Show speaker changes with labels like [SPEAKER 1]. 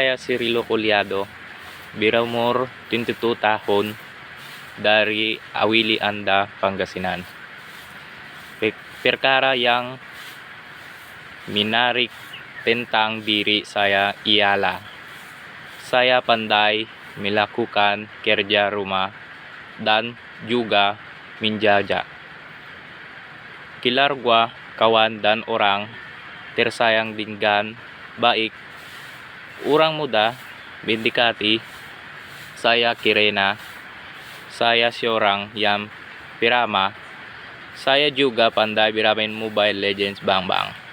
[SPEAKER 1] Saya si Rilo Collado, berumur 22 tahun, dari Awili Anda, Pangasinan. Perkara yang menarik tentang diri saya ialah saya pandai melakukan kerja rumah dan juga menjaga keluarga, kawan dan orang tersayang dengan baik. Orang muda mendekati saya karena saya seorang yang peramah. Saya juga pandai bermain Mobile Legends Bang Bang.